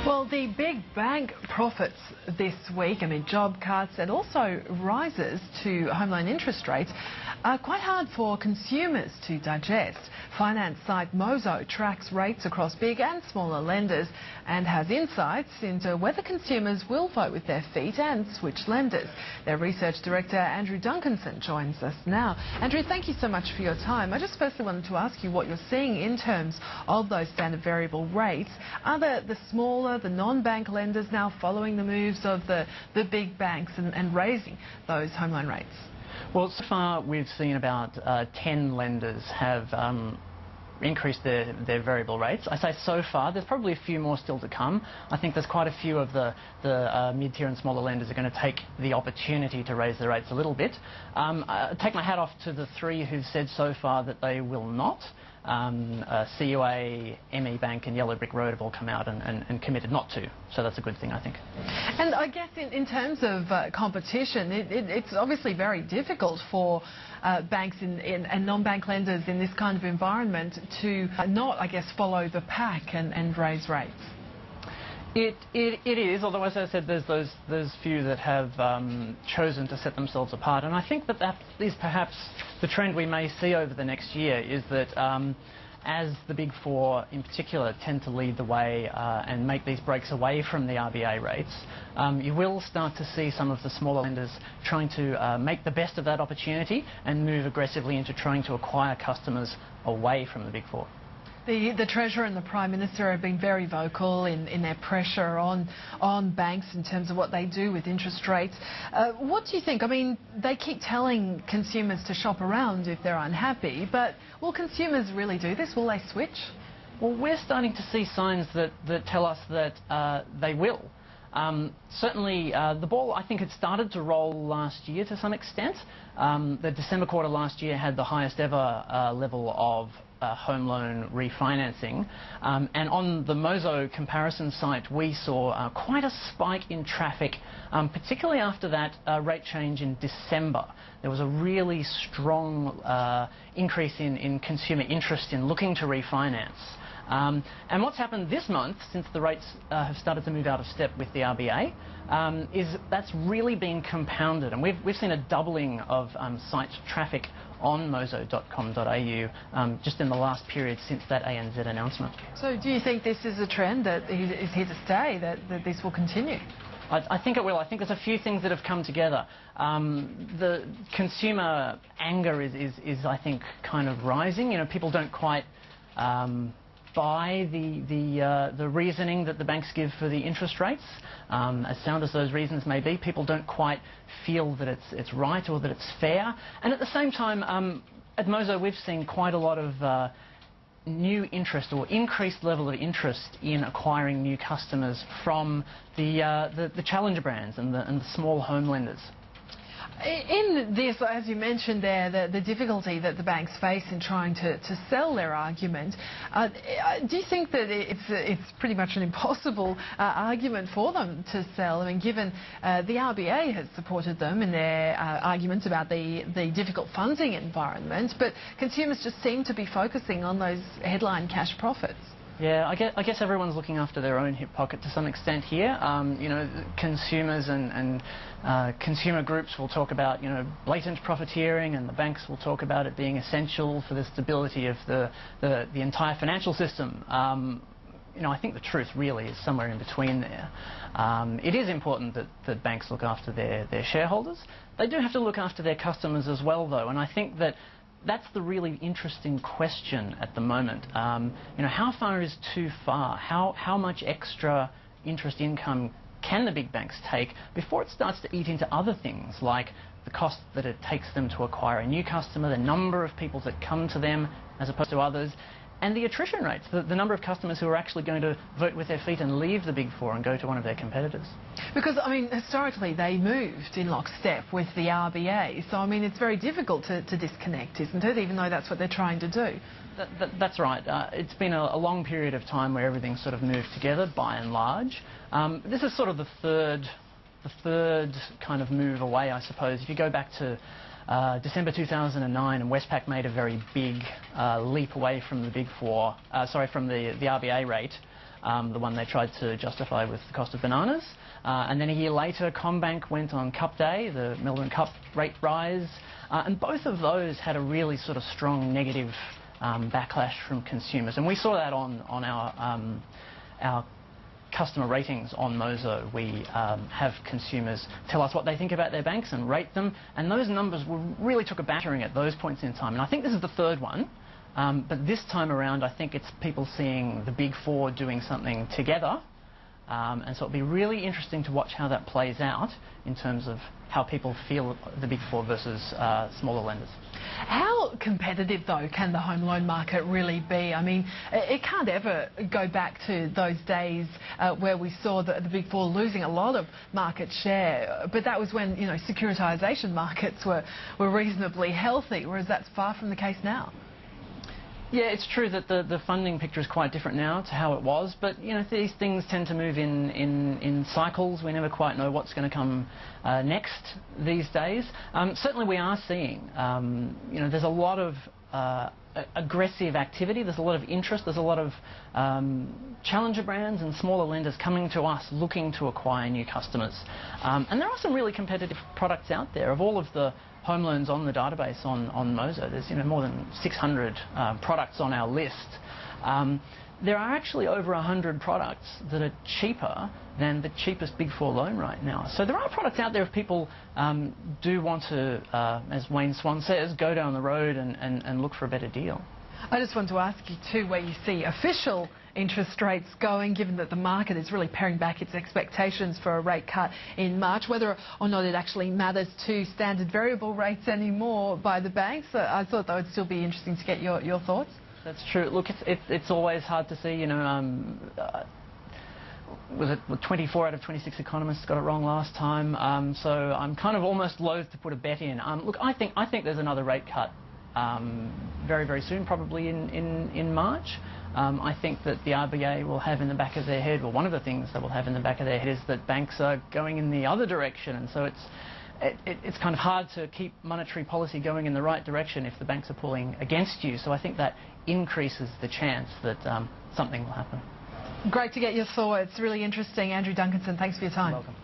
Well, the big bank profits this week amid job cuts and also rises to home loan interest rates are quite hard for consumers to digest. Finance site Mozo tracks rates across big and smaller lenders and has insights into whether consumers will vote with their feet and switch lenders. Their research director Andrew Duncanson joins us now. Andrew, thank you so much for your time. I just firstly wanted to ask you what you're seeing in terms of those standard variable rates. Are the smaller, the non-bank lenders now following the moves of the big banks and raising those home loan rates? Well, so far we've seen about 10 lenders have increased their variable rates. I say so far, there's probably a few more still to come. I think there's quite a few of the mid-tier and smaller lenders are going to take the opportunity to raise their rates a little bit. I take my hat off to the three who've said so far that they will not. CUA, ME Bank and Yellow Brick Road have all come out and committed not to, so that's a good thing, I think. And I guess in terms of competition, it's obviously very difficult for banks and non-bank lenders in this kind of environment to not, I guess, follow the pack and raise rates. It is, although as I said, there's few that have chosen to set themselves apart, and I think that is perhaps the trend we may see over the next year, is that as the Big Four in particular tend to lead the way and make these breaks away from the RBA rates, you will start to see some of the smaller lenders trying to make the best of that opportunity and move aggressively into trying to acquire customers away from the Big Four. The Treasurer and the Prime Minister have been very vocal in their pressure on banks in terms of what they do with interest rates. What do you think? I mean, they keep telling consumers to shop around if they're unhappy, but will consumers really do this? Will they switch? Well, we're starting to see signs that tell us that they will. Certainly, the ball, I think, had started to roll last year to some extent. The December quarter last year had the highest ever level of home loan refinancing, and on the Mozo comparison site we saw quite a spike in traffic, particularly after that rate change in December. There was a really strong increase in consumer interest in looking to refinance. And what's happened this month, since the rates have started to move out of step with the RBA, is that's really been compounded, and we've seen a doubling of site traffic on mozo.com.au just in the last period since that ANZ announcement. So do you think this is a trend that is here to stay, that this will continue? I think it will. I think there's a few things that have come together. The consumer anger is I think, kind of rising. You know, people don't quite buy the reasoning that the banks give for the interest rates. As sound as those reasons may be, people don't quite feel that it's right or that it's fair. And at the same time, at Mozo we've seen quite a lot of new interest or increased level of interest in acquiring new customers from the challenger brands and the small home lenders. In this, as you mentioned there, the difficulty that the banks face in trying to sell their argument, do you think that it's pretty much an impossible argument for them to sell? I mean, given the RBA has supported them in their arguments about the difficult funding environment, but consumers just seem to be focusing on those headline cash profits. Yeah, I guess everyone's looking after their own hip pocket to some extent here. You know, consumers and consumer groups will talk about, you know, blatant profiteering, and the banks will talk about it being essential for the stability of the entire financial system. You know, I think the truth really is somewhere in between there. It is important that banks look after their shareholders. They do have to look after their customers as well, though, and I think that's the really interesting question at the moment. You know, how far is too far? How much extra interest income can the big banks take before it starts to eat into other things, like the cost that it takes them to acquire a new customer, the number of people that come to them as opposed to others, and the attrition rates, the number of customers who are actually going to vote with their feet and leave the Big Four and go to one of their competitors. Because, I mean, historically they moved in lockstep with the RBA, so, I mean, it's very difficult to disconnect, isn't it, even though that's what they're trying to do? That's right. It's been a long period of time where everything's sort of moved together, by and large. This is sort of the third kind of move away, I suppose. If you go back to December 2009, and Westpac made a very big leap away from the Big Four, from the RBA rate. the one they tried to justify with the cost of bananas. And then a year later, CommBank went on Cup Day, the Melbourne Cup rate rise, and both of those had a really sort of strong negative backlash from consumers. And we saw that on our customer ratings on Mozo. We have consumers tell us what they think about their banks and rate them, and those numbers really took a battering at those points in time. And I think this is the third one, but this time around I think it's people seeing the Big Four doing something together, and so it'll be really interesting to watch how that plays out in terms of how people feel the Big Four versus smaller lenders. How competitive, though, can the home loan market really be? I mean, it can't ever go back to those days where we saw the Big Four losing a lot of market share, but that was when, you know, securitisation markets were reasonably healthy, whereas that's far from the case now. Yeah, it's true that the funding picture is quite different now to how it was, but you know, these things tend to move in cycles. We never quite know what's going to come next these days. Certainly we are seeing, you know, there's a lot of aggressive activity, there's a lot of interest, there's a lot of challenger brands and smaller lenders coming to us looking to acquire new customers. And there are some really competitive products out there. Of all of the home loans on the database on Mozo, there's, you know, more than 600 products on our list. There are actually over 100 products that are cheaper than the cheapest Big Four loan right now. So there are products out there if people do want to, as Wayne Swan says, go down the road and look for a better deal. I just want to ask you too where you see official interest rates going, given that the market is really paring back its expectations for a rate cut in March, whether or not it actually matters to standard variable rates anymore by the banks. I thought that would still be interesting to get your thoughts. That's true. Look, it's always hard to see, you know, was it 24 out of 26 economists got it wrong last time, so I'm kind of almost loath to put a bet in. Look, I think there's another rate cut very, very soon, probably in March. I think that the RBA will have in the back of their head, well, one of the things they will have in the back of their head is that banks are going in the other direction, and so it's kind of hard to keep monetary policy going in the right direction if the banks are pulling against you. So I think that increases the chance that something will happen. Great to get your thoughts. Really interesting. Andrew Duncanson, thanks for your time. You're welcome.